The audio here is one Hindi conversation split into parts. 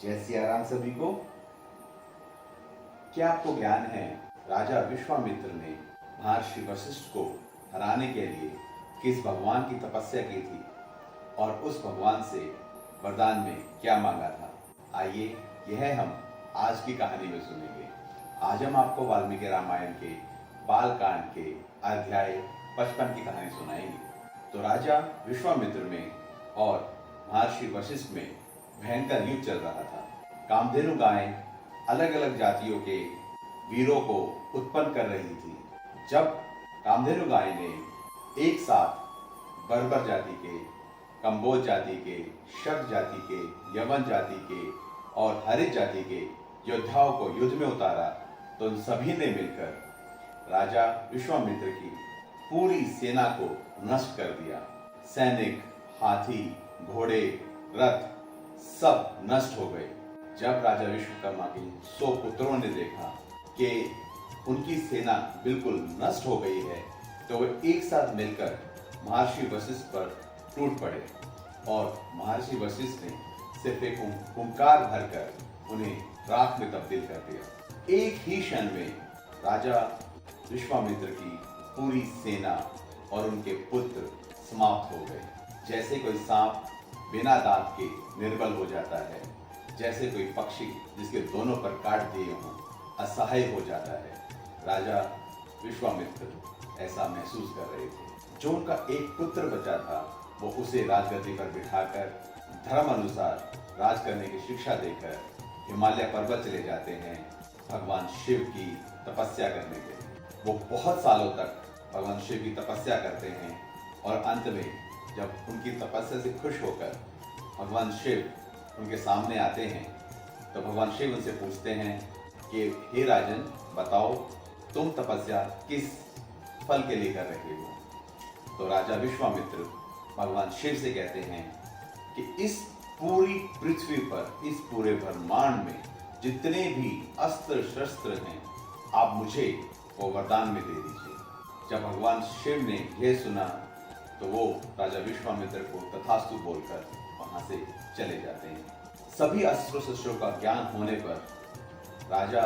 जय सिया राम सभी को। क्या आपको ज्ञान है राजा विश्वामित्र ने महर्षि वशिष्ठ को हराने के लिए किस भगवान की तपस्या की थी और उस भगवान से वरदान में क्या मांगा था? आइए यह हम आज की कहानी में सुनेंगे। आज हम आपको वाल्मीकि रामायण के बाल कांड के अध्याय 55 की कहानी सुनाएंगे। तो राजा विश्वामित्र में और महर्षि वशिष्ठ में भयंकर युद्ध चल रहा था। कामधेनु गायें अलग अलग जातियों के वीरों को उत्पन्न कर रही थी। जब कामधेनु गाय ने एक साथ बर्बर जाति के, कंबोज जाति के, शक जाति के, यवन जाति के और हरित जाति के योद्धाओं को युद्ध में उतारा, तो उन सभी ने मिलकर राजा विश्वामित्र की पूरी सेना को नष्ट कर दिया। सैनिक, हाथी, घोड़े, रथ सब नष्ट हो गए। जब राजा विश्वकर्मा के 100 पुत्रों ने देखा कि उनकी सेना बिल्कुल नष्ट हो गई है, तो वे एक साथ मिलकर महर्षि वशिष्ठ पर टूट पड़े और महर्षि वशिष्ठ ने सिर्फ एक हुंकार भरकर उन्हें राख में तब्दील कर दिया। एक ही क्षण में राजा विश्वामित्र की पूरी सेना और उनके पुत्र समाप्त हो गए। जैसे कोई सांप बिना दांत के निर्बल हो जाता है, जैसे कोई पक्षी जिसके दोनों पर काट दिए हों असहाय हो जाता है, राजा विश्वामित्र ऐसा महसूस कर रहे थे। जो उनका एक पुत्र बचा था, वो उसे राजगद्दी पर बिठाकर धर्म अनुसार राज करने की शिक्षा देकर हिमालय पर्वत चले जाते हैं भगवान शिव की तपस्या करने के लिए। वो बहुत सालों तक भगवान शिव की तपस्या करते हैं और अंत में जब उनकी तपस्या से खुश होकर भगवान शिव उनके सामने आते हैं, तो भगवान शिव उनसे पूछते हैं कि हे राजन, बताओ तुम तपस्या किस फल के लिए कर रहे हो? तो राजा विश्वामित्र भगवान शिव से कहते हैं कि इस पूरी पृथ्वी पर, इस पूरे ब्रह्मांड में जितने भी अस्त्र शस्त्र हैं, आप मुझे वो वरदान में दे दीजिए। जब भगवान शिव ने यह सुना, तो वो राजा विश्वामित्र को तथास्तु बोलकर वहां से चले जाते हैं। सभी अस्त्र शस्त्रों का ज्ञान होने पर राजा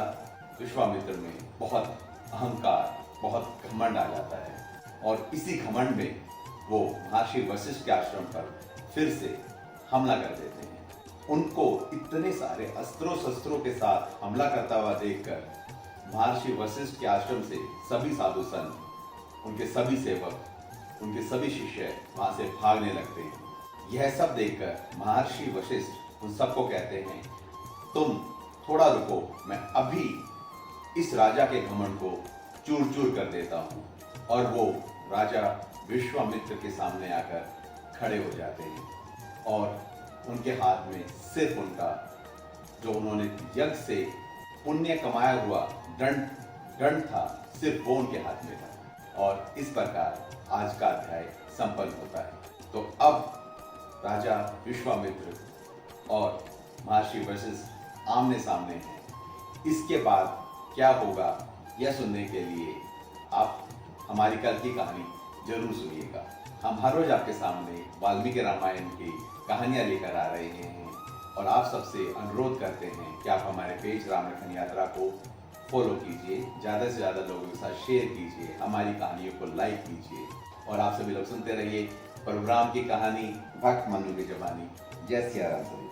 विश्वामित्र में बहुत अहंकार, बहुत घमंड आ जाता है और इसी घमंड में वो महर्षि वशिष्ठ के आश्रम पर फिर से हमला कर देते हैं। उनको इतने सारे अस्त्रों शस्त्रों के साथ हमला करता हुआ देखकर महर्षि वशिष्ठ के आश्रम से सभी साधु संत, उनके सभी सेवक, उनके सभी शिष्य वहां से भागने लगते हैं। यह सब देखकर महर्षि वशिष्ठ उन सबको कहते हैं, तुम थोड़ा रुको, मैं अभी इस राजा के घमंड को चूर चूर कर देता हूँ। और वो राजा विश्वामित्र के सामने आकर खड़े हो जाते हैं और उनके हाथ में सिर्फ उनका जो उन्होंने यज्ञ से पुण्य कमाया हुआ दंड था, सिर्फ वो उनके हाथ में था। और इस प्रकार आज का अध्याय संपन्न होता है। तो अब राजा विश्वामित्र और महर्षि वशिष्ठ आमने सामने हैं। इसके बाद क्या होगा, यह सुनने के लिए आप हमारी कल की कहानी जरूर सुनिएगा। हम हर रोज आपके सामने वाल्मीकि रामायण की कहानियां लेकर आ रहे हैं और आप सबसे अनुरोध करते हैं कि आप हमारे पेज राम लखन यात्रा को फॉलो कीजिए, ज़्यादा से ज़्यादा लोगों के साथ शेयर कीजिए, हमारी कहानियों को लाइक कीजिए और आप सभी लोग सुनते रहिए प्रोग्राम की कहानी भक्त मनु की जबानी। जय सिया राम।